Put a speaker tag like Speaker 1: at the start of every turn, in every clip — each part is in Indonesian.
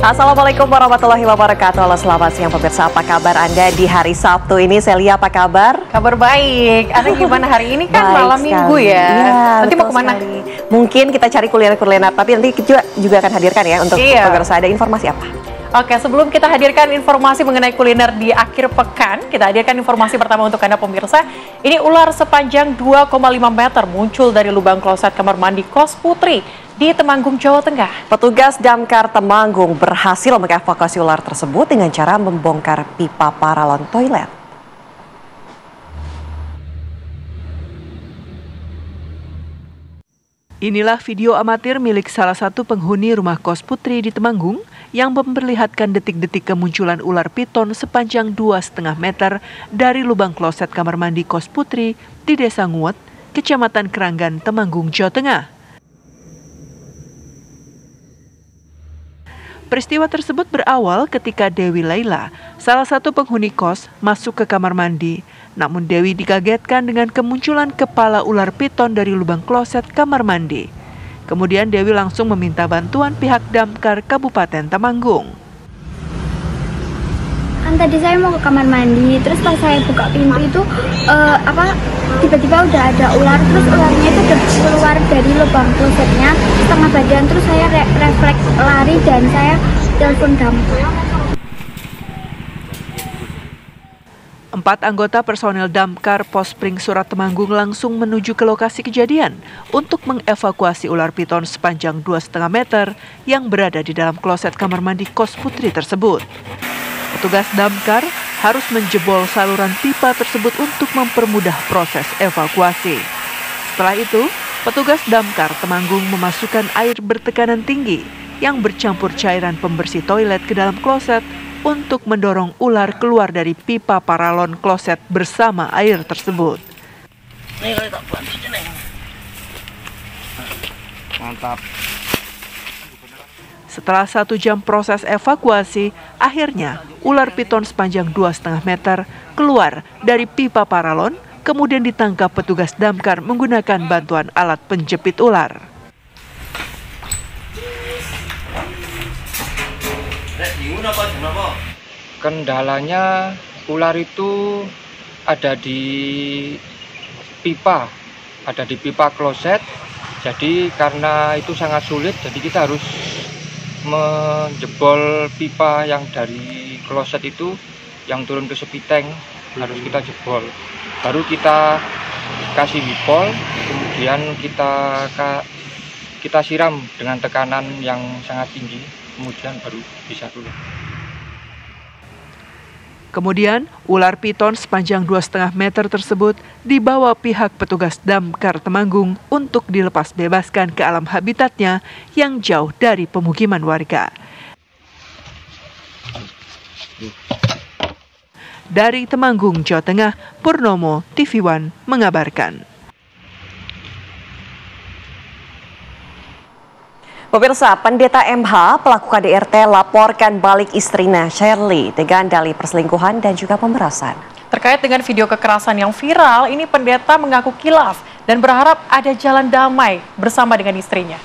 Speaker 1: Assalamualaikum warahmatullahi wabarakatuh. Halo, selamat siang pemirsa. Apa kabar Anda di hari Sabtu ini? Celia, apa kabar?
Speaker 2: Kabar baik. Anda gimana hari ini kan
Speaker 1: Baik
Speaker 2: malam
Speaker 1: sekali.
Speaker 2: minggu ya?
Speaker 1: Iya,
Speaker 2: Nanti mau
Speaker 1: betul
Speaker 2: kemana?
Speaker 1: sekali. Mungkin kita cari kuliner-kuliner, tapi nanti juga akan hadirkan ya untuk pemirsa. Ada informasi apa?
Speaker 2: Oke, sebelum kita hadirkan informasi mengenai kuliner di akhir pekan, kita hadirkan informasi pertama untuk Anda pemirsa. Ini ular sepanjang 2,5 meter muncul dari lubang kloset kamar mandi kos Putri di Temanggung, Jawa Tengah.
Speaker 1: Petugas Damkar Temanggung berhasil mengevakuasi ular tersebut dengan cara membongkar pipa paralon toilet.
Speaker 3: Inilah video amatir milik salah satu penghuni rumah kos Putri di Temanggung yang memperlihatkan detik-detik kemunculan ular piton sepanjang 2,5 meter dari lubang kloset kamar mandi kos Putri di Desa Nguwet, Kecamatan Keranggan, Temanggung, Jawa Tengah. Peristiwa tersebut berawal ketika Dewi Laila, salah satu penghuni kos, masuk ke kamar mandi. Namun Dewi dikagetkan dengan kemunculan kepala ular piton dari lubang kloset kamar mandi. Kemudian Dewi langsung meminta bantuan pihak Damkar Kabupaten Temanggung.
Speaker 4: Kan tadi saya mau ke kamar mandi, terus pas saya buka pintu itu tiba-tiba udah ada ular, terus ularnya itu udah keluar dari lubang klosetnya setengah badan, terus saya refleks lari dan saya telepon damkar.
Speaker 3: 4 anggota personel Damkar Pospring Surat Temanggung langsung menuju ke lokasi kejadian untuk mengevakuasi ular piton sepanjang 2,5 meter yang berada di dalam kloset kamar mandi kos Putri tersebut. Petugas Damkar harus menjebol saluran pipa tersebut untuk mempermudah proses evakuasi. Setelah itu, petugas Damkar Temanggung memasukkan air bertekanan tinggi yang bercampur cairan pembersih toilet ke dalam kloset untuk mendorong ular keluar dari pipa paralon kloset bersama air tersebut.
Speaker 5: Mantap.
Speaker 3: Setelah 1 jam proses evakuasi, akhirnya ular piton sepanjang 2,5 meter keluar dari pipa paralon, kemudian ditangkap petugas Damkar menggunakan bantuan alat penjepit ular.
Speaker 5: Kendalanya ular itu ada di pipa kloset. Jadi karena itu sangat sulit, jadi kita harus menjebol pipa yang dari kloset itu yang turun ke sepiteng, harus kita jebol. Baru kita kasih wipol, kemudian kita siram dengan tekanan yang sangat tinggi, kemudian baru bisa keluar.
Speaker 3: Kemudian, ular piton sepanjang 2,5 meter tersebut dibawa pihak petugas Damkar Temanggung untuk dilepas bebaskan ke alam habitatnya yang jauh dari pemukiman warga. Dari Temanggung, Jawa Tengah, Purnomo, TV One mengabarkan.
Speaker 1: Pemirsa, Pendeta MH pelaku KDRT laporkan balik istrinya Shirley dengan dalih perselingkuhan dan juga pemerasan.
Speaker 2: Terkait dengan video kekerasan yang viral, ini pendeta mengaku kilaf dan berharap ada jalan damai bersama dengan istrinya.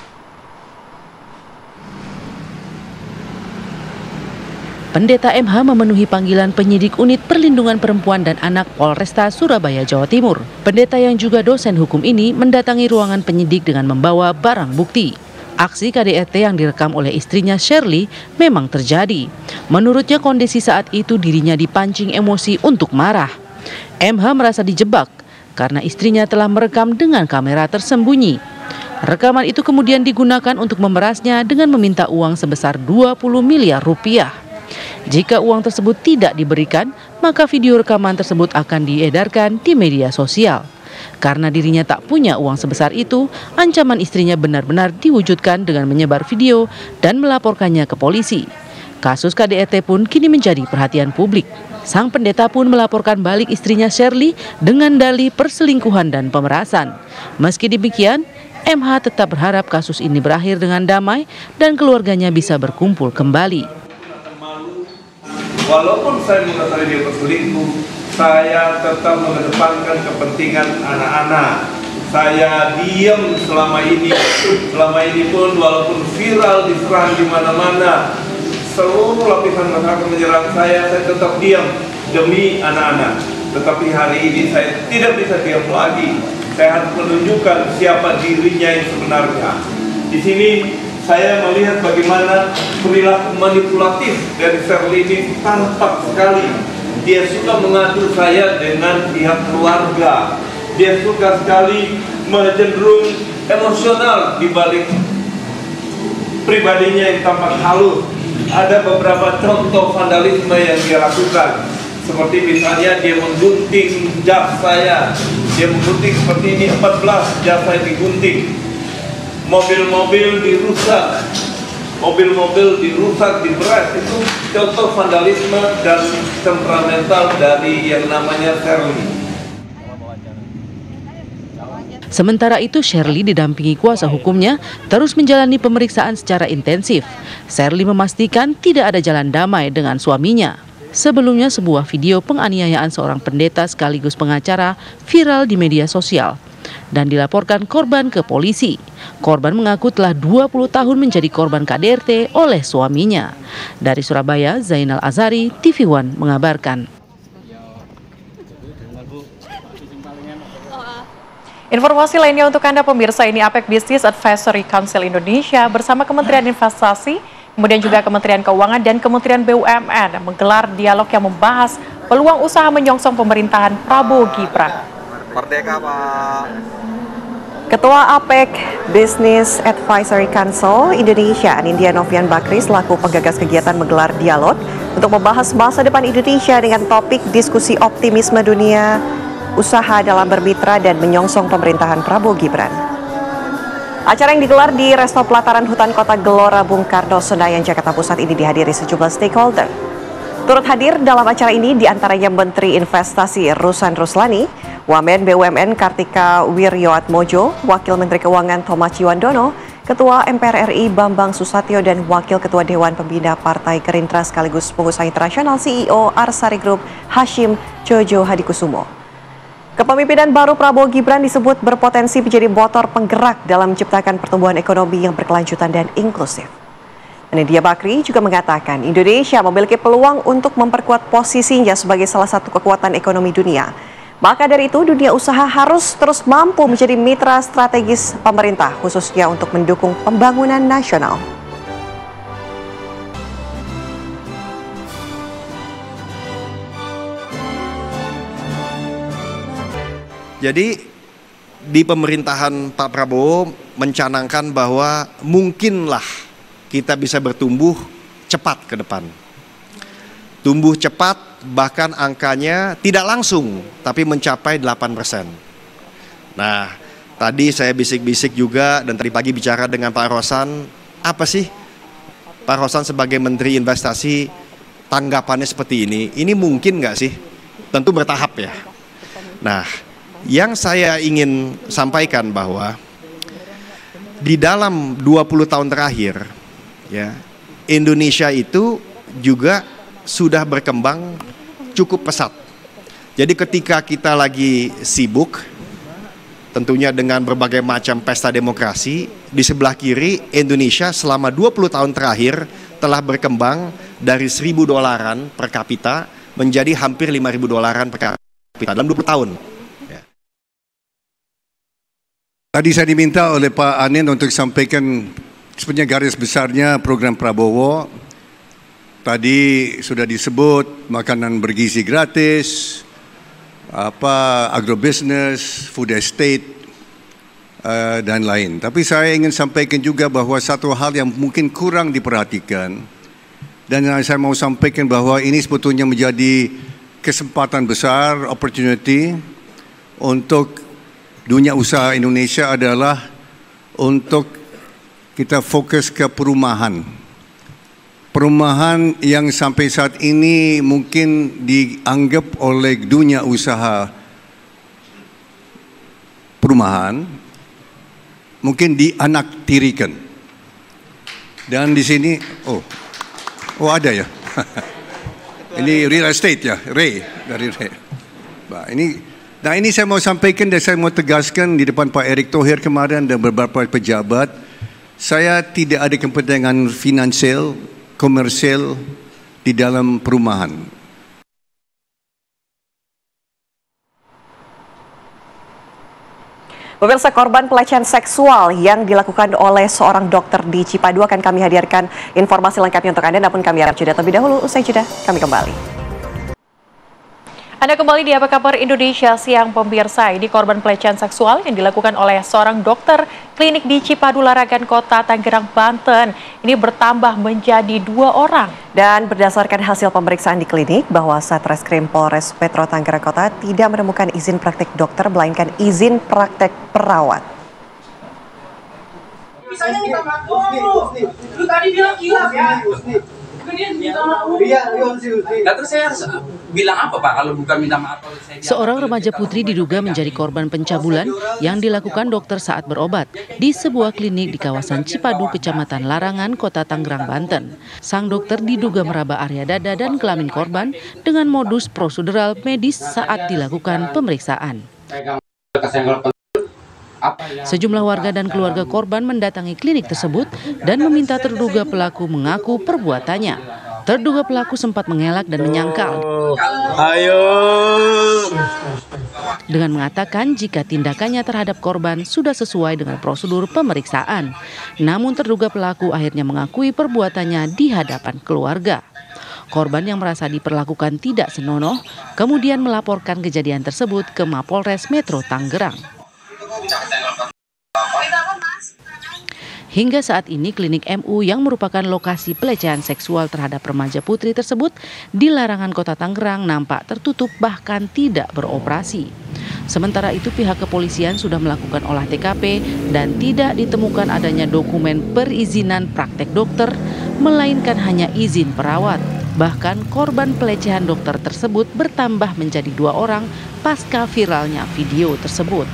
Speaker 6: Pendeta MH memenuhi panggilan penyidik Unit Perlindungan Perempuan dan Anak Polresta Surabaya, Jawa Timur. Pendeta yang juga dosen hukum ini mendatangi ruangan penyidik dengan membawa barang bukti. Aksi KDRT yang direkam oleh istrinya Shirley memang terjadi. Menurutnya kondisi saat itu dirinya dipancing emosi untuk marah. MH merasa dijebak karena istrinya telah merekam dengan kamera tersembunyi. Rekaman itu kemudian digunakan untuk memerasnya dengan meminta uang sebesar 20 miliar rupiah. Jika uang tersebut tidak diberikan, maka video rekaman tersebut akan diedarkan di media sosial. Karena dirinya tak punya uang sebesar itu, ancaman istrinya benar-benar diwujudkan dengan menyebar video dan melaporkannya ke polisi. Kasus KDRT pun kini menjadi perhatian publik. Sang pendeta pun melaporkan balik istrinya Shirley dengan dalih perselingkuhan dan pemerasan. Meski demikian, MH tetap berharap kasus ini berakhir dengan damai dan keluarganya bisa berkumpul kembali.
Speaker 7: Walaupun saya mengetahui dia berselingkuh, saya tetap mengedepankan kepentingan anak-anak. Saya diam selama ini pun walaupun viral diserang di mana-mana, seluruh lapisan masyarakat menyerang saya tetap diam demi anak-anak. Tetapi hari ini saya tidak bisa diam lagi. Saya harus menunjukkan siapa dirinya yang sebenarnya. Di sini saya melihat bagaimana perilaku manipulatif dari Shirley ini tampak sekali. Dia suka mengadu saya dengan pihak keluarga. Dia suka sekali cenderung emosional di balik pribadinya yang tampak halus. Ada beberapa contoh vandalisme yang dia lakukan. Seperti misalnya dia menggunting jas saya. Dia menggunting seperti ini, 14 jas saya digunting. Mobil-mobil dirusak, diberas. Itu contoh vandalisme dan temperamental dari yang namanya Shirley.
Speaker 6: Sementara itu, Shirley didampingi kuasa hukumnya terus menjalani pemeriksaan secara intensif. Shirley memastikan tidak ada jalan damai dengan suaminya. Sebelumnya, sebuah video penganiayaan seorang pendeta sekaligus pengacara viral di media sosial dan dilaporkan korban ke polisi. Korban mengaku telah 20 tahun menjadi korban KDRT oleh suaminya. Dari Surabaya, Zainal Azhari, TV One mengabarkan.
Speaker 2: Informasi lainnya untuk Anda pemirsa, ini APEC Business Advisory Council Indonesia bersama Kementerian Investasi, kemudian juga Kementerian Keuangan dan Kementerian BUMN menggelar dialog yang membahas peluang usaha menyongsong pemerintahan Prabowo Gibran.
Speaker 8: Merdeka, Pak.
Speaker 1: Ketua APEC Business Advisory Council Indonesia, Anindya Novian Bakri, selaku penggagas kegiatan menggelar dialog untuk membahas masa depan Indonesia dengan topik diskusi optimisme dunia usaha dalam bermitra dan menyongsong pemerintahan Prabowo Gibran. Acara yang digelar di Resto Pelataran Hutan Kota Gelora Bung Karno, Senayan, Jakarta Pusat ini dihadiri sejumlah stakeholder. Turut hadir dalam acara ini diantaranya Menteri Investasi Ruslan Ruslani, Wamen BUMN Kartika Wirjoatmojo, Wakil Menteri Keuangan Thomas Ciwandono, Ketua MPR RI Bambang Susatyo, dan Wakil Ketua Dewan Pembina Partai Gerindra sekaligus pengusaha internasional CEO Arsari Group Hashim Jojo Hadikusumo. Kepemimpinan baru Prabowo Gibran disebut berpotensi menjadi motor penggerak dalam menciptakan pertumbuhan ekonomi yang berkelanjutan dan inklusif. Anindya Bakri juga mengatakan Indonesia memiliki peluang untuk memperkuat posisinya sebagai salah satu kekuatan ekonomi dunia. Maka dari itu, dunia usaha harus terus mampu menjadi mitra strategis pemerintah, khususnya untuk mendukung pembangunan nasional.
Speaker 8: Jadi di pemerintahan Pak Prabowo mencanangkan bahwa mungkinlah kita bisa bertumbuh cepat ke depan. Tumbuh cepat, bahkan angkanya tidak langsung, tapi mencapai 8%. Nah, tadi saya bisik-bisik juga dan tadi pagi bicara dengan Pak Rosan, apa sih Pak Rosan sebagai Menteri Investasi tanggapannya seperti ini? Ini mungkin nggak sih? Tentu bertahap ya. Nah, yang saya ingin sampaikan bahwa di dalam 20 tahun terakhir ya, Indonesia itu juga sudah berkembang cukup pesat. Jadi ketika kita lagi sibuk tentunya dengan berbagai macam pesta demokrasi, di sebelah kiri Indonesia selama 20 tahun terakhir telah berkembang dari $1.000 per kapita menjadi hampir $5.000 per kapita dalam 20 tahun.
Speaker 9: Tadi saya diminta oleh Pak Anin untuk sampaikan sebenarnya garis besarnya program Prabowo. Tadi sudah disebut makanan bergizi gratis, agrobisnis, food estate, dan lain. Tapi saya ingin sampaikan juga bahwa satu hal yang mungkin kurang diperhatikan, dan saya mau sampaikan bahwa ini sebetulnya menjadi kesempatan besar, opportunity untuk dunia usaha Indonesia adalah untuk kita fokus ke perumahan. Perumahan yang sampai saat ini mungkin dianggap oleh dunia usaha perumahan mungkin dianaktirikan. Dan di sini, oh ada ya. Ini real estate ya, Ray dari Ray. Nah ini saya mau sampaikan dan saya mau tegaskan di depan Pak Erick Thohir kemarin dan beberapa pejabat, saya tidak ada kepentingan finansial komersial di dalam perumahan.
Speaker 1: Pemirsa, korban pelecehan seksual yang dilakukan oleh seorang dokter di Cipadu akan kami hadirkan informasi lengkapnya untuk Anda, namun kami harap jeda terlebih dahulu. Usai jeda, kami kembali. Anda kembali di Apa Kabar Indonesia Siang, pemirsa. Ini korban pelecehan seksual yang dilakukan oleh seorang dokter klinik di Cipadu Laragan, Kota Tangerang, Banten. Ini bertambah menjadi 2 orang. Dan berdasarkan hasil pemeriksaan di klinik, bahwa Satreskrim Polres Metro Tangerang Kota tidak menemukan izin praktek dokter, melainkan izin praktek perawat.
Speaker 10: Misalnya minta maaf, lu tadi bilang hilaf ya. Nah, terus saya harus bilang apa, Pak, kalau bukan minta maaf?
Speaker 6: Seorang remaja putri diduga menjadi korban pencabulan yang dilakukan dokter saat berobat di sebuah klinik di kawasan Cipadu, Kecamatan Larangan, Kota Tangerang, Banten. Sang dokter diduga meraba area dada dan kelamin korban dengan modus prosedural medis saat dilakukan pemeriksaan. Sejumlah warga dan keluarga korban mendatangi klinik tersebut dan meminta terduga pelaku mengaku perbuatannya. Terduga pelaku sempat mengelak dan menyangkal dengan mengatakan jika tindakannya terhadap korban sudah sesuai dengan prosedur pemeriksaan. Namun terduga pelaku akhirnya mengakui perbuatannya di hadapan keluarga. Korban yang merasa diperlakukan tidak senonoh kemudian melaporkan kejadian tersebut ke Mapolres Metro Tangerang. Hingga saat ini klinik MU yang merupakan lokasi pelecehan seksual terhadap remaja putri tersebut di Larangan, Kota Tangerang nampak tertutup bahkan tidak beroperasi. Sementara itu pihak kepolisian sudah melakukan olah TKP dan tidak ditemukan adanya dokumen perizinan praktek dokter, melainkan hanya izin perawat. Bahkan korban pelecehan dokter tersebut bertambah menjadi 2 orang pasca viralnya video tersebut.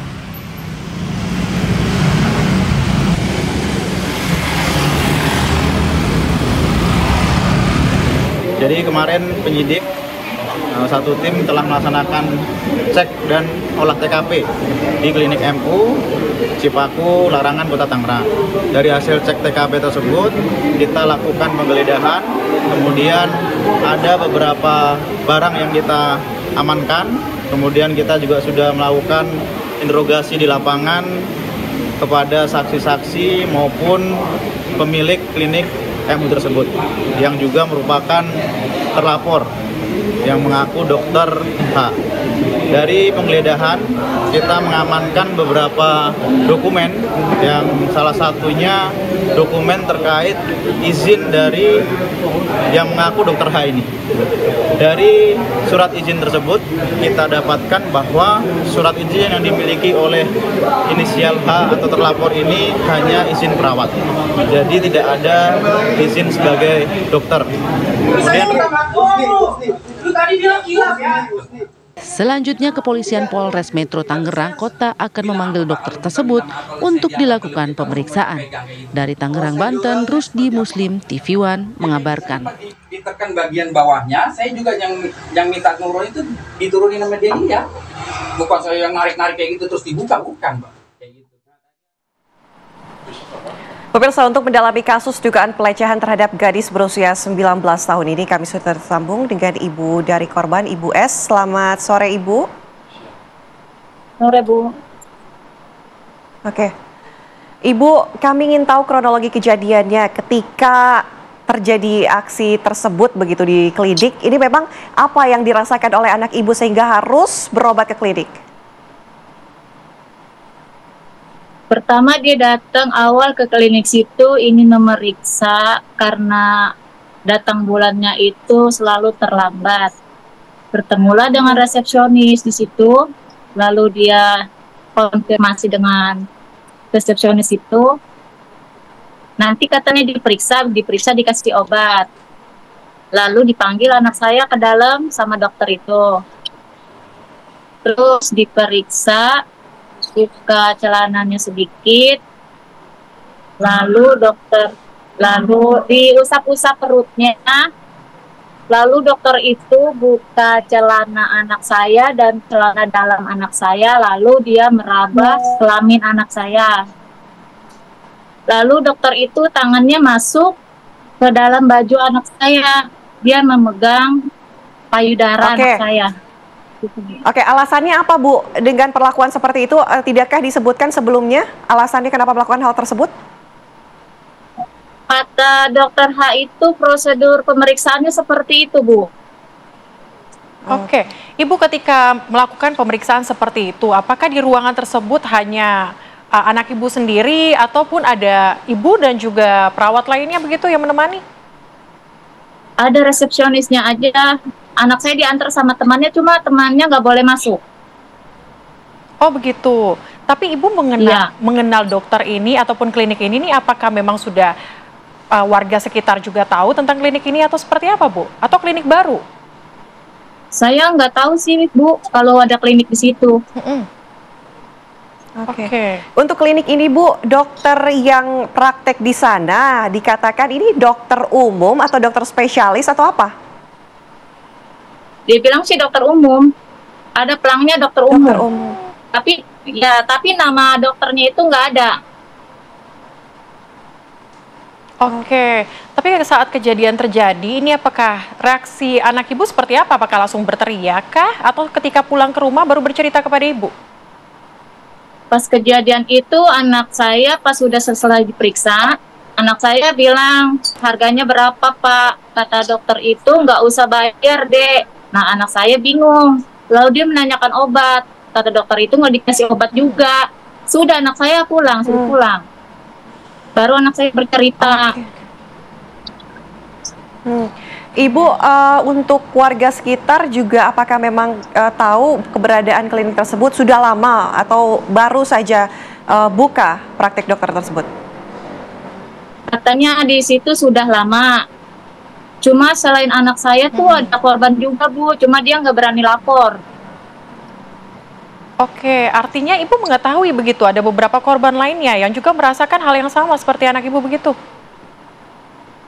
Speaker 11: Jadi kemarin penyidik satu tim telah melaksanakan cek dan olah TKP di klinik MU Cipaku Larangan, Kota Tangerang. Dari hasil cek TKP tersebut kita lakukan penggeledahan, kemudian ada beberapa barang yang kita amankan, kemudian kita juga sudah melakukan interogasi di lapangan kepada saksi-saksi maupun pemilik klinik MU tersebut yang juga merupakan terlapor yang mengaku dokter H. Dari penggeledahan kita mengamankan beberapa dokumen yang salah satunya dokumen terkait izin dari yang mengaku dokter H ini. Dari surat izin tersebut kita dapatkan bahwa surat izin yang dimiliki oleh inisial H atau terlapor ini hanya izin perawat. Jadi tidak ada izin sebagai dokter. Kemudian
Speaker 6: selanjutnya kepolisian Polres Metro Tangerang Kota akan memanggil dokter tersebut untuk dilakukan pemeriksaan. Dari Tangerang, Banten, Rusdi Muslim, TV One mengabarkan.
Speaker 10: Ditekan bagian bawahnya, saya juga yang minta nurun itu diturunin sama dia. Bukan saya yang narik-narik kayak gitu terus dibuka, bukan, Pak.
Speaker 1: Pemirsa, untuk mendalami kasus dugaan pelecehan terhadap gadis berusia 19 tahun ini, kami sudah tersambung dengan ibu dari korban, Ibu S. Selamat sore, Ibu.
Speaker 12: Sore, Bu.
Speaker 1: Oke. Ibu, kami ingin tahu kronologi kejadiannya ketika terjadi aksi tersebut begitu di klinik. Ini memang apa yang dirasakan oleh anak ibu sehingga harus berobat ke klinik?
Speaker 12: Pertama dia datang awal ke klinik situ ingin memeriksa karena datang bulannya itu selalu terlambat. Bertemulah dengan resepsionis di situ, lalu dia konfirmasi dengan resepsionis itu. Nanti katanya diperiksa dikasih obat. Lalu dipanggil anak saya ke dalam sama dokter itu. Terus diperiksa, buka celananya sedikit, lalu diusap-usap perutnya, lalu dokter itu buka celana anak saya dan celana dalam anak saya, lalu dia meraba kelamin anak saya. Lalu dokter itu tangannya masuk ke dalam baju anak saya. Dia memegang payudara anak saya.
Speaker 1: Oke, alasannya apa Bu dengan perlakuan seperti itu? Tidakkah disebutkan sebelumnya alasannya kenapa melakukan hal tersebut?
Speaker 12: Kata dokter H itu prosedur pemeriksaannya seperti itu, Bu.
Speaker 2: Oke, Ibu ketika melakukan pemeriksaan seperti itu, apakah di ruangan tersebut hanya anak Ibu sendiri ataupun ada Ibu dan juga perawat lainnya begitu yang menemani?
Speaker 12: Ada resepsionisnya aja. Anak saya diantar sama temannya, cuma temannya nggak boleh masuk.
Speaker 2: Oh begitu. Tapi Ibu mengenal dokter ini ataupun klinik ini nih, apakah memang sudah warga sekitar juga tahu tentang klinik ini atau seperti apa, Bu? Atau klinik baru?
Speaker 12: Saya nggak tahu sih, Bu, kalau ada klinik di situ.
Speaker 1: Oke. Untuk klinik ini, Bu, dokter yang praktek di sana dikatakan ini dokter umum atau dokter spesialis atau apa?
Speaker 12: Dia bilang sih dokter umum. Ada pelangnya dokter umum. Tapi nama dokternya itu nggak ada.
Speaker 2: Oke, tapi saat kejadian terjadi, ini apakah reaksi anak Ibu seperti apa? Apakah langsung berteriak kah? Atau ketika pulang ke rumah baru bercerita kepada Ibu?
Speaker 12: Pas kejadian itu anak saya pas sudah selesai diperiksa, anak saya bilang, harganya berapa Pak? Kata dokter itu nggak usah bayar Dek. Nah anak saya bingung, lalu dia menanyakan obat. Kata dokter itu nggak dikasih obat juga. Sudah anak saya pulang, suruh pulang. Baru anak saya bercerita.
Speaker 1: Ibu, untuk warga sekitar juga apakah memang tahu keberadaan klinik tersebut sudah lama atau baru saja buka praktik dokter tersebut?
Speaker 12: Katanya di situ sudah lama. Cuma selain anak saya tuh ada korban juga, Bu. Cuma dia nggak berani lapor.
Speaker 2: Oke, artinya Ibu mengetahui begitu ada beberapa korban lainnya yang juga merasakan hal yang sama seperti anak Ibu begitu?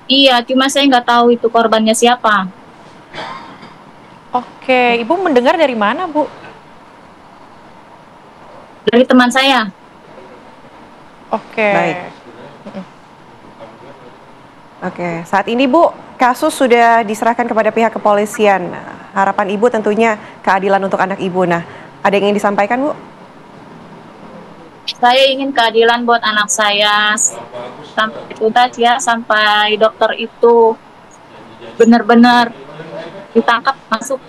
Speaker 12: Iya, cuma saya nggak tahu itu korbannya siapa.
Speaker 2: Oke, Ibu mendengar dari mana, Bu?
Speaker 12: Dari teman saya.
Speaker 2: Oke.
Speaker 1: Baik. Oke, saat ini Bu, kasus sudah diserahkan kepada pihak kepolisian. Harapan Ibu tentunya keadilan untuk anak Ibu. Nah, ada yang ingin disampaikan, Bu?
Speaker 12: Saya ingin keadilan buat anak saya. Sampai tuntas ya, sampai dokter itu benar-benar ditangkap masuk.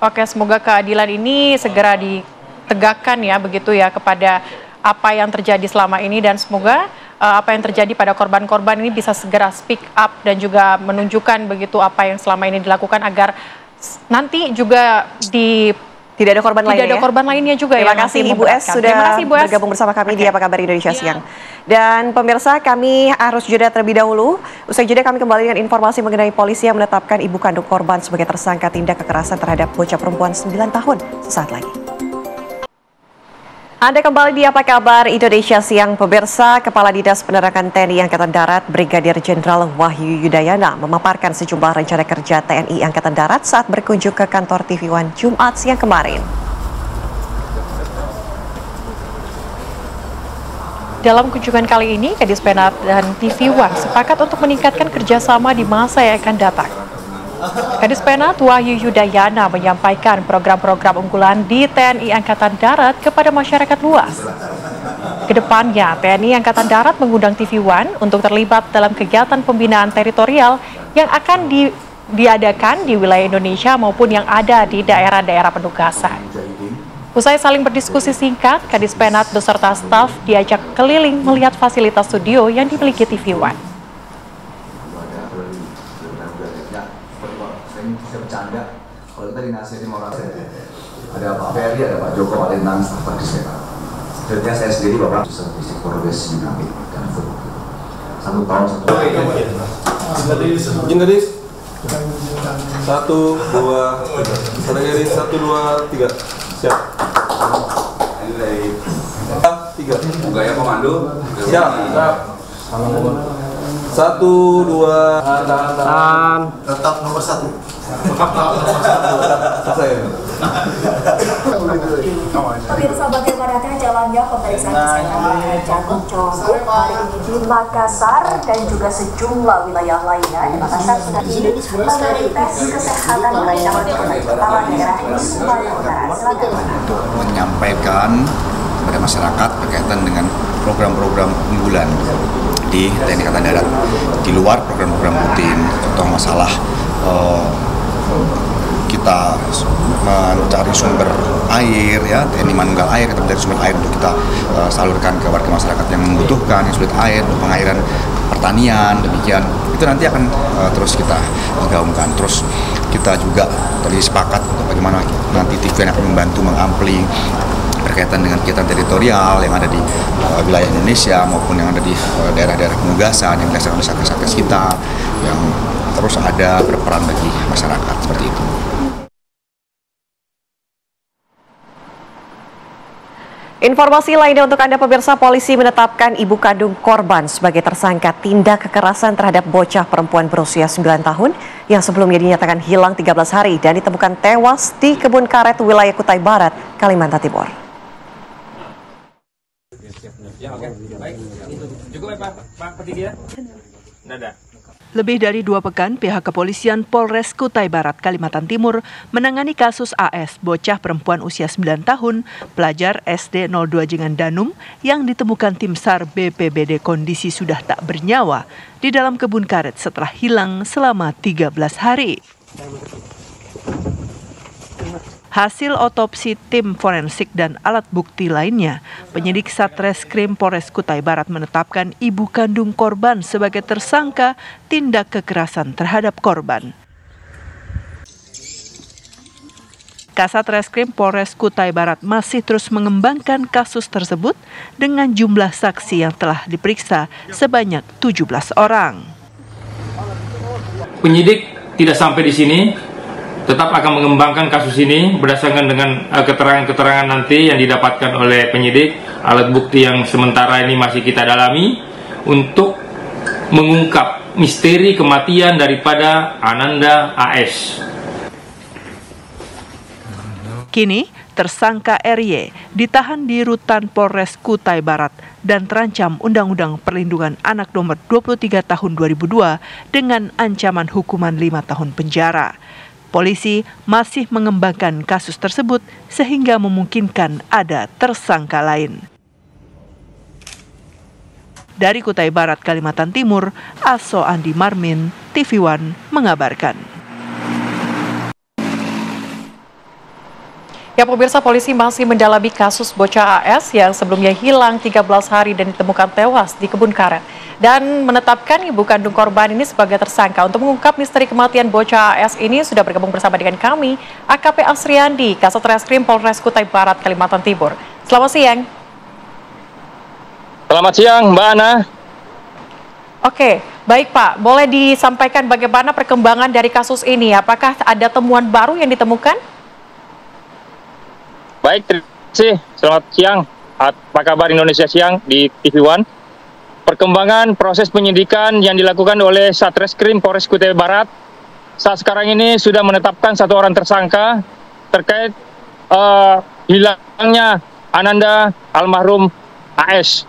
Speaker 2: Oke, semoga keadilan ini segera ditegakkan ya, begitu ya, kepada apa yang terjadi selama ini, dan semoga apa yang terjadi pada korban-korban ini bisa segera speak up dan juga menunjukkan begitu apa yang selama ini dilakukan agar nanti juga
Speaker 1: tidak ada korban lainnya.
Speaker 2: Tidak ada korban lainnya juga.
Speaker 1: Terima kasih Ibu S sudah bergabung bersama kami di Apa Kabar Indonesia Siang. Dan pemirsa, kami harus jeda terlebih dahulu. Usai jeda kami kembali dengan informasi mengenai polisi yang menetapkan ibu kandung korban sebagai tersangka tindak kekerasan terhadap bocah perempuan 9 tahun. Sesaat lagi. Anda kembali di Apa Kabar Indonesia Siang, pemirsa. Kepala Dinas Penerangan TNI Angkatan Darat Brigadir Jenderal Wahyu Yudayana memaparkan sejumlah rencana kerja TNI Angkatan Darat saat berkunjung ke kantor TV One Jumat siang kemarin.
Speaker 2: Dalam kunjungan kali ini, Kadispenat dan TV One sepakat untuk meningkatkan kerjasama di masa yang akan datang. Kadispenat Wahyu Yudayana menyampaikan program-program unggulan di TNI Angkatan Darat kepada masyarakat luas. Kedepannya, TNI Angkatan Darat mengundang TV One untuk terlibat dalam kegiatan pembinaan teritorial yang akan diadakan di wilayah Indonesia maupun yang ada di daerah-daerah penugasan. Usai saling berdiskusi singkat, Kadispenat beserta staf diajak keliling melihat fasilitas studio yang dimiliki TV One.
Speaker 13: Saya bercanda kalau kita dinasihatin orang ada Pak Ferry, ada Pak Joko, ada tentang staf Kadispenat. Sebenarnya saya sendiri Bapak statistik progres dinamik dan foto 1 tahun 1
Speaker 14: izin gadis 1, 2, 3 gadis 1, 2, 3 siap 3
Speaker 13: gaya komando
Speaker 14: siap 1, 2, tahan.
Speaker 15: Tetap nomor 1.
Speaker 16: Pemirsa, bagaimanakah jalannya pemeriksaan kesehatan Jagung Congkuk hari ini di Makassar dan juga sejumlah wilayah lainnya. Di Makassar sudah ini mengenai tes kesehatan wilayah kepala daerah di Sumatera Utara. Silakan.
Speaker 17: Untuk menyampaikan kepada masyarakat berkaitan dengan program-program unggulan di TNI Angkatan Darat di luar program-program rutin, contoh masalah kita mencari sumber air, ya TNI Manunggal Air, kita mencari sumber air untuk kita salurkan ke warga masyarakat yang membutuhkan, yang sulit air, untuk pengairan pertanian, demikian itu nanti akan terus kita gaungkan. Terus kita juga tadi sepakat untuk bagaimana nanti TVN akan membantu mengampli berkaitan dengan kegiatan teritorial yang ada di wilayah Indonesia maupun yang ada di daerah-daerah penugasan yang dilaksanakan oleh satgas kita, yang terus ada berperan bagi masyarakat seperti itu.
Speaker 1: Informasi lainnya untuk Anda pemirsa, polisi menetapkan ibu kandung korban sebagai tersangka tindak kekerasan terhadap bocah perempuan berusia 9 tahun yang sebelumnya dinyatakan hilang 13 hari dan ditemukan tewas di kebun karet wilayah Kutai Barat, Kalimantan Timur.
Speaker 10: Ya, oke. Baik. Cukup ya, Pak Petinggi ya? Dadah.
Speaker 3: Lebih dari 2 pekan, pihak kepolisian Polres Kutai Barat, Kalimantan Timur menangani kasus AS, bocah perempuan usia 9 tahun, pelajar SD 02 Jengan Danum yang ditemukan tim SAR BPBD kondisi sudah tak bernyawa di dalam kebun karet setelah hilang selama 13 hari. Hasil otopsi tim forensik dan alat bukti lainnya, penyidik Satreskrim Polres Kutai Barat menetapkan ibu kandung korban sebagai tersangka tindak kekerasan terhadap korban. Kasatreskrim Polres Kutai Barat masih terus mengembangkan kasus tersebut dengan jumlah saksi yang telah diperiksa sebanyak 17 orang.
Speaker 18: Penyidik tidak sampai di sini, tetap akan mengembangkan kasus ini berdasarkan dengan keterangan-keterangan nanti yang didapatkan oleh penyidik, alat bukti yang sementara ini masih kita dalami untuk mengungkap misteri kematian daripada Ananda AS.
Speaker 3: Kini, tersangka RY ditahan di Rutan Polres Kutai Barat dan terancam Undang-Undang Perlindungan Anak Nomor 23 Tahun 2002 dengan ancaman hukuman 5 tahun penjara. Polisi masih mengembangkan kasus tersebut sehingga memungkinkan ada tersangka lain. Dari Kutai Barat, Kalimantan Timur, Aso Andi Marmin, TV One mengabarkan.
Speaker 2: Ya pemirsa, polisi masih mendalami kasus bocah AS yang sebelumnya hilang 13 hari dan ditemukan tewas di kebun karet. Dan menetapkan ibu kandung korban ini sebagai tersangka. Untuk mengungkap misteri kematian bocah AS ini sudah bergabung bersama dengan kami, AKP Asriandi, Kasatreskrim Polres Kutai Barat, Kalimantan Timur. Selamat siang.
Speaker 18: Selamat siang, Mbak Ana.
Speaker 2: Oke, baik Pak. Boleh disampaikan bagaimana perkembangan dari kasus ini? Apakah ada temuan baru yang ditemukan?
Speaker 18: Baik, terima kasih. Selamat siang. Apa kabar Indonesia Siang di TV One? Perkembangan proses penyidikan yang dilakukan oleh Satreskrim Polres Kutai Barat saat sekarang ini sudah menetapkan 1 orang tersangka terkait hilangnya Ananda almarhum AS.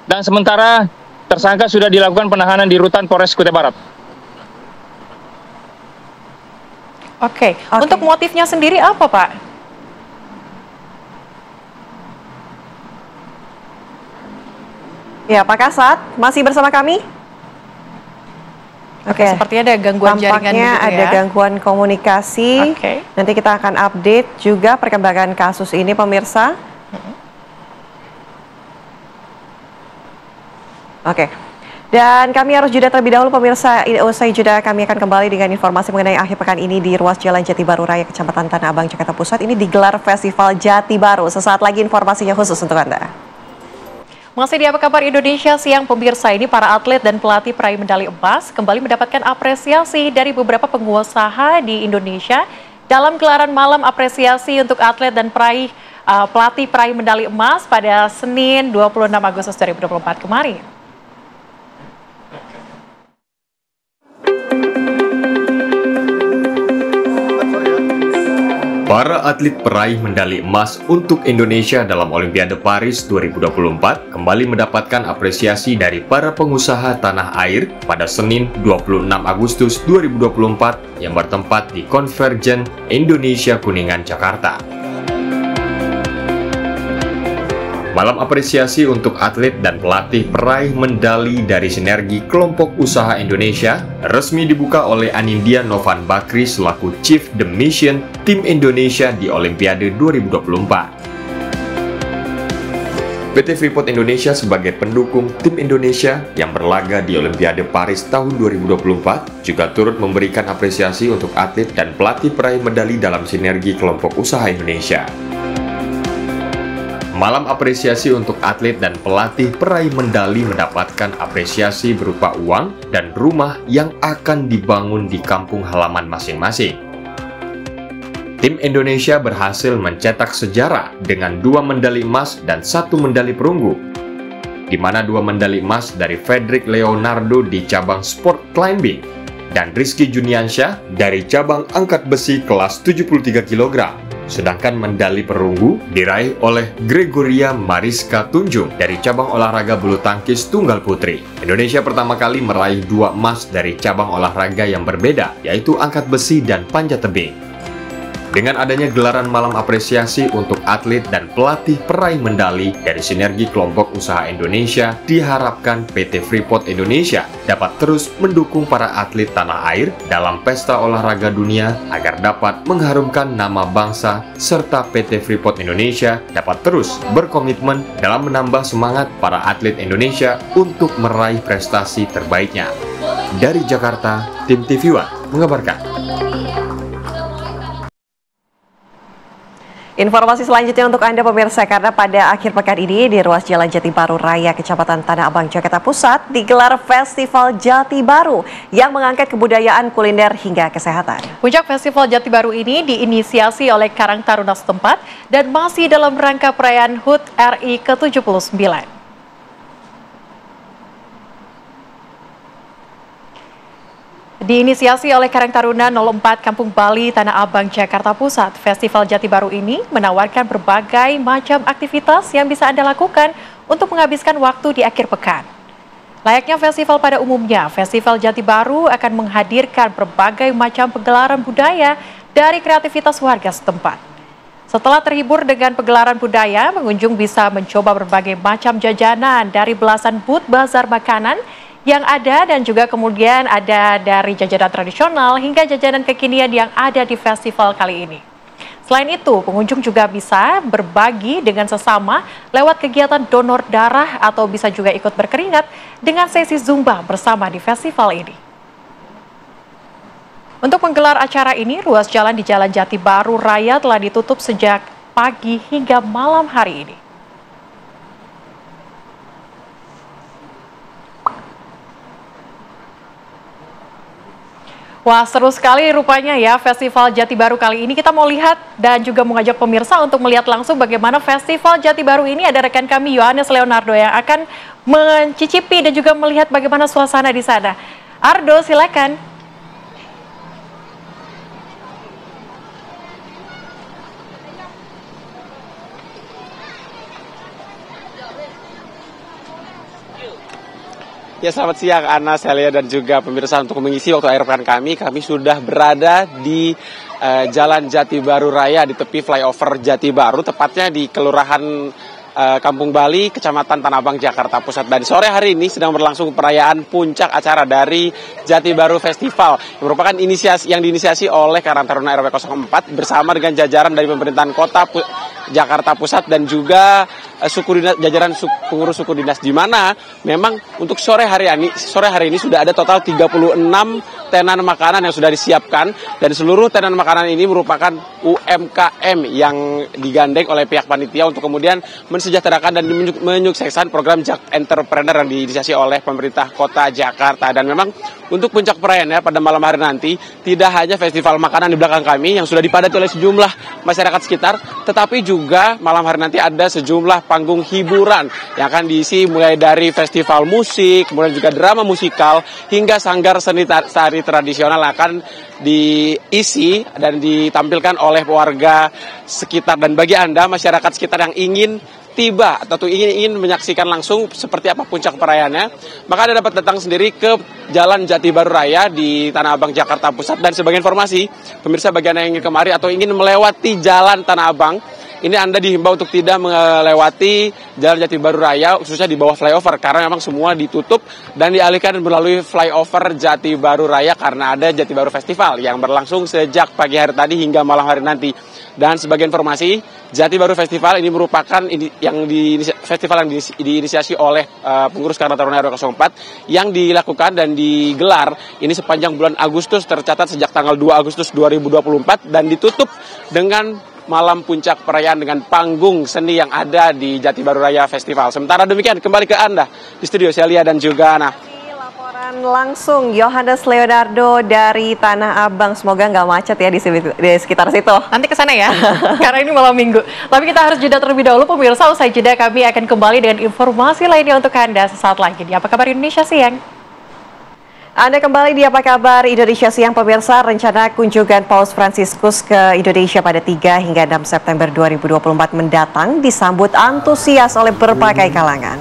Speaker 18: Dan sementara tersangka sudah dilakukan penahanan di Rutan Polres Kutai Barat.
Speaker 2: Oke. Untuk motifnya sendiri apa, Pak?
Speaker 1: Ya, Pak Kasat, masih bersama kami? Oke.
Speaker 2: Sepertinya ada gangguan jaringan
Speaker 1: Tampaknya
Speaker 2: begitu ya.
Speaker 1: ada gangguan komunikasi. Nanti kita akan update juga perkembangan kasus ini, pemirsa. Oke. Dan kami harus jeda terlebih dahulu, pemirsa. Usai jeda kami akan kembali dengan informasi mengenai akhir pekan ini di ruas Jalan Jati Baru Raya, Kecamatan Tanah Abang, Jakarta Pusat. Ini digelar Festival Jati Baru. Sesaat lagi informasinya khusus untuk Anda.
Speaker 2: Masih di Apa Kabar Indonesia Siang, pemirsa, ini para atlet dan pelatih peraih medali emas kembali mendapatkan apresiasi dari beberapa pengusaha di Indonesia dalam gelaran malam apresiasi untuk atlet dan pelatih peraih medali emas pada Senin 26 Agustus 2024 kemarin.
Speaker 15: Para atlet peraih medali emas untuk Indonesia dalam Olimpiade Paris 2024 kembali mendapatkan apresiasi dari para pengusaha tanah air pada Senin 26 Agustus 2024 yang bertempat di Convergen Indonesia Kuningan, Jakarta. Malam apresiasi untuk atlet dan pelatih peraih medali dari Sinergi Kelompok Usaha Indonesia resmi dibuka oleh Anindya Novan Bakri selaku Chief The Mission Tim Indonesia di Olimpiade 2024. PT Freeport Indonesia sebagai pendukung Tim Indonesia yang berlaga di Olimpiade Paris tahun 2024 juga turut memberikan apresiasi untuk atlet dan pelatih peraih medali dalam Sinergi Kelompok Usaha Indonesia. Malam apresiasi untuk atlet dan pelatih peraih medali mendapatkan apresiasi berupa uang dan rumah yang akan dibangun di kampung halaman masing-masing. Tim Indonesia berhasil mencetak sejarah dengan 2 medali emas dan 1 medali perunggu, di mana 2 medali emas dari Frederick Leonardo di cabang sport climbing dan Rizky Juniansyah dari cabang angkat besi kelas 73 kg. Sedangkan medali perunggu diraih oleh Gregoria Mariska Tunjung dari cabang olahraga bulu tangkis tunggal putri. Indonesia pertama kali meraih 2 emas dari cabang olahraga yang berbeda, yaitu angkat besi dan panjat tebing. Dengan adanya gelaran malam apresiasi untuk atlet dan pelatih peraih medali dari Sinergi Kelompok Usaha Indonesia, diharapkan PT Freeport Indonesia dapat terus mendukung para atlet tanah air dalam pesta olahraga dunia agar dapat mengharumkan nama bangsa, serta PT Freeport Indonesia dapat terus berkomitmen dalam menambah semangat para atlet Indonesia untuk meraih prestasi terbaiknya. Dari Jakarta, Tim TV One mengabarkan.
Speaker 1: Informasi selanjutnya untuk Anda pemirsa, karena pada akhir pekan ini di ruas Jalan Jati Baru Raya, Kecamatan Tanah Abang, Jakarta Pusat digelar Festival Jati Baru yang mengangkat kebudayaan, kuliner hingga kesehatan.
Speaker 2: Puncak Festival Jati Baru ini diinisiasi oleh Karang Taruna setempat dan masih dalam rangka perayaan HUT RI ke-79. Diinisiasi oleh Karang Taruna 04 Kampung Bali, Tanah Abang, Jakarta Pusat, Festival Jati Baru ini menawarkan berbagai macam aktivitas yang bisa Anda lakukan untuk menghabiskan waktu di akhir pekan. Layaknya festival pada umumnya, Festival Jati Baru akan menghadirkan berbagai macam pegelaran budaya dari kreativitas warga setempat. Setelah terhibur dengan pegelaran budaya, pengunjung bisa mencoba berbagai macam jajanan dari belasan booth bazar makanan yang ada, dan juga kemudian ada dari jajanan tradisional hingga jajanan kekinian yang ada di festival kali ini. Selain itu, pengunjung juga bisa berbagi dengan sesama lewat kegiatan donor darah atau bisa juga ikut berkeringat dengan sesi Zumba bersama di festival ini. Untuk menggelar acara ini, ruas jalan di Jalan Jati Baru Raya telah ditutup sejak pagi hingga malam hari ini. Wah, seru sekali rupanya ya Festival Jati Baru kali ini. Kita mau lihat dan juga mengajak pemirsa untuk melihat langsung bagaimana Festival Jati Baru ini. Ada rekan kami Yohanes Leonardo yang akan mencicipi dan juga melihat bagaimana suasana di sana. Ardo, silakan.
Speaker 19: Ya, selamat siang Ana, Celia, dan juga pemirsa. Untuk mengisi waktu akhir pekan kami sudah berada di Jalan Jati Baru Raya di tepi flyover Jati Baru, tepatnya di Kelurahan Kampung Bali, Kecamatan Tanah Abang, Jakarta Pusat. Dan sore hari ini sedang berlangsung perayaan puncak acara dari Jati Baru Festival, yang merupakan yang diinisiasi oleh Karang Taruna RW 04 bersama dengan jajaran dari pemerintahan kota Jakarta Pusat dan juga jajaran pengurus suku dinas, di mana memang untuk sore hari ini sudah ada total 36 tenan makanan yang sudah disiapkan, dan seluruh tenan makanan ini merupakan UMKM yang digandeng oleh pihak panitia untuk kemudian mensejahterakan dan menyukseskan program Jak Entrepreneur yang diinisiasi oleh pemerintah kota Jakarta. Dan memang untuk puncak perayaannya pada malam hari nanti tidak hanya festival makanan di belakang kami yang sudah dipadati oleh sejumlah masyarakat sekitar, tetapi juga juga malam hari nanti ada sejumlah panggung hiburan yang akan diisi mulai dari festival musik, kemudian juga drama musikal, hingga sanggar seni tari tradisional akan diisi dan ditampilkan oleh warga sekitar. Dan bagi Anda, masyarakat sekitar yang ingin tiba atau ingin menyaksikan langsung seperti apa puncak perayaannya, maka Anda dapat datang sendiri ke Jalan Jati Baru Raya di Tanah Abang, Jakarta Pusat. Dan sebagai informasi, pemirsa bagi Anda yang ingin kemari atau ingin melewati Jalan Tanah Abang, ini Anda dihimbau untuk tidak melewati Jalan Jati Baru Raya, khususnya di bawah flyover, karena memang semua ditutup dan dialihkan melalui flyover Jati Baru Raya karena ada Jati Baru Festival yang berlangsung sejak pagi hari tadi hingga malam hari nanti. Dan sebagai informasi, Jati Baru Festival ini merupakan festival yang diinisiasi oleh pengurus Karang Taruna RW 04 yang dilakukan dan digelar ini sepanjang bulan Agustus, tercatat sejak tanggal 2 Agustus 2024 dan ditutup dengan malam puncak perayaan dengan panggung seni yang ada di Jati Baru Raya Festival. Sementara demikian, kembali ke Anda di studio, Celia dan juga Ana.
Speaker 1: Langsung Yohanes Leonardo dari Tanah Abang. Semoga nggak macet ya di sekitar situ.
Speaker 2: Nanti ke sana ya, karena ini malam minggu. Tapi kita harus jeda terlebih dahulu, pemirsa. Usai jeda kami akan kembali dengan informasi lainnya untuk Anda sesaat lagi di Apa Kabar Indonesia Siang.
Speaker 1: Anda kembali di Apa Kabar Indonesia Siang, pemirsa. Rencana kunjungan Paus Fransiskus ke Indonesia pada 3 hingga 6 September 2024 mendatang disambut antusias oleh berbagai kalangan.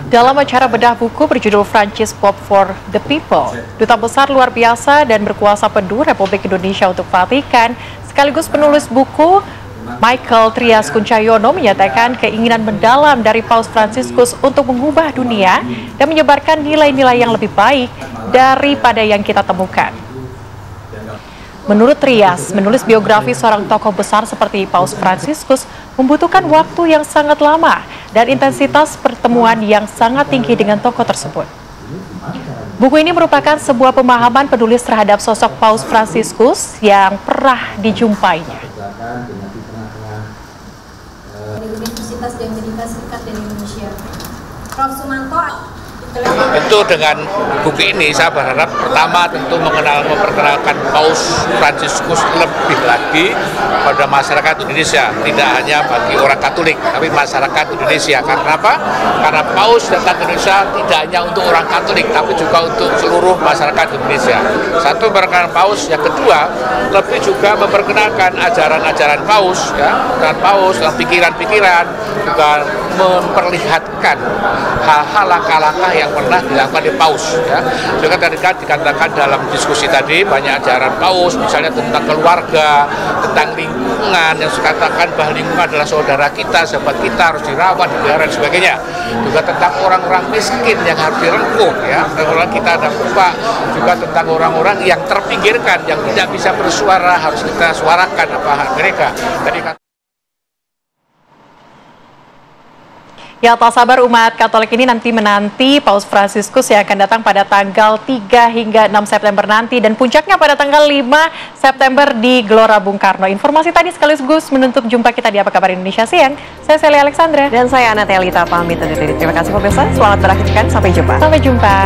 Speaker 2: Dalam acara bedah buku berjudul Francis Pope for the People, Duta Besar luar biasa dan berkuasa penuh Republik Indonesia untuk Vatikan, sekaligus penulis buku Michael Trias Kuncayono menyatakan keinginan mendalam dari Paus Fransiskus untuk mengubah dunia dan menyebarkan nilai-nilai yang lebih baik daripada yang kita temukan. Menurut Trias, menulis biografi seorang tokoh besar seperti Paus Fransiskus membutuhkan waktu yang sangat lama dan intensitas pertemuan yang sangat tinggi dengan tokoh tersebut. Buku ini merupakan sebuah pemahaman penulis terhadap sosok Paus Fransiskus yang pernah dijumpainya.
Speaker 20: Universitas di Amerika Serikat dan Indonesia. Prof. Sumanto.
Speaker 21: Tentu dengan buku ini saya berharap pertama tentu memperkenalkan Paus Fransiskus lebih lagi pada masyarakat Indonesia, tidak hanya bagi orang Katolik tapi masyarakat Indonesia. Karena apa? Karena Paus datang ke Indonesia tidak hanya untuk orang Katolik tapi juga untuk seluruh masyarakat Indonesia. Satu, memperkenalkan Paus, yang kedua lebih juga memperkenalkan ajaran-ajaran Paus, ya, dan Paus dalam pikiran-pikiran juga memperlihatkan hal-hal langkah-langkah yang pernah dilakukan di Paus, ya. Juga tadi kan dikatakan dalam diskusi tadi banyak ajaran Paus, misalnya tentang keluarga, tentang lingkungan, yang dikatakan bahwa lingkungan adalah saudara kita, sahabat kita, harus dirawat, dipelihara dan sebagainya. Juga tentang orang-orang miskin yang harus direngkuh, ya. Orang kita ada lupa, juga tentang orang-orang yang terpinggirkan, yang tidak bisa bersuara, harus kita suarakan apa hak mereka. Tadi
Speaker 2: Ya, tak sabar umat Katolik ini menanti Paus Fransiskus yang akan datang pada tanggal 3 hingga 6 September nanti dan puncaknya pada tanggal 5 September di Gelora Bung Karno. Informasi tadi sekaligus menutup jumpa kita di Apa Kabar Indonesia Siang. Saya Celia Alexandra
Speaker 1: dan saya Ana Telita pamit undur diri. Terima kasih pemirsa. Selamat beraktivitas. Sampai jumpa.
Speaker 2: Sampai jumpa.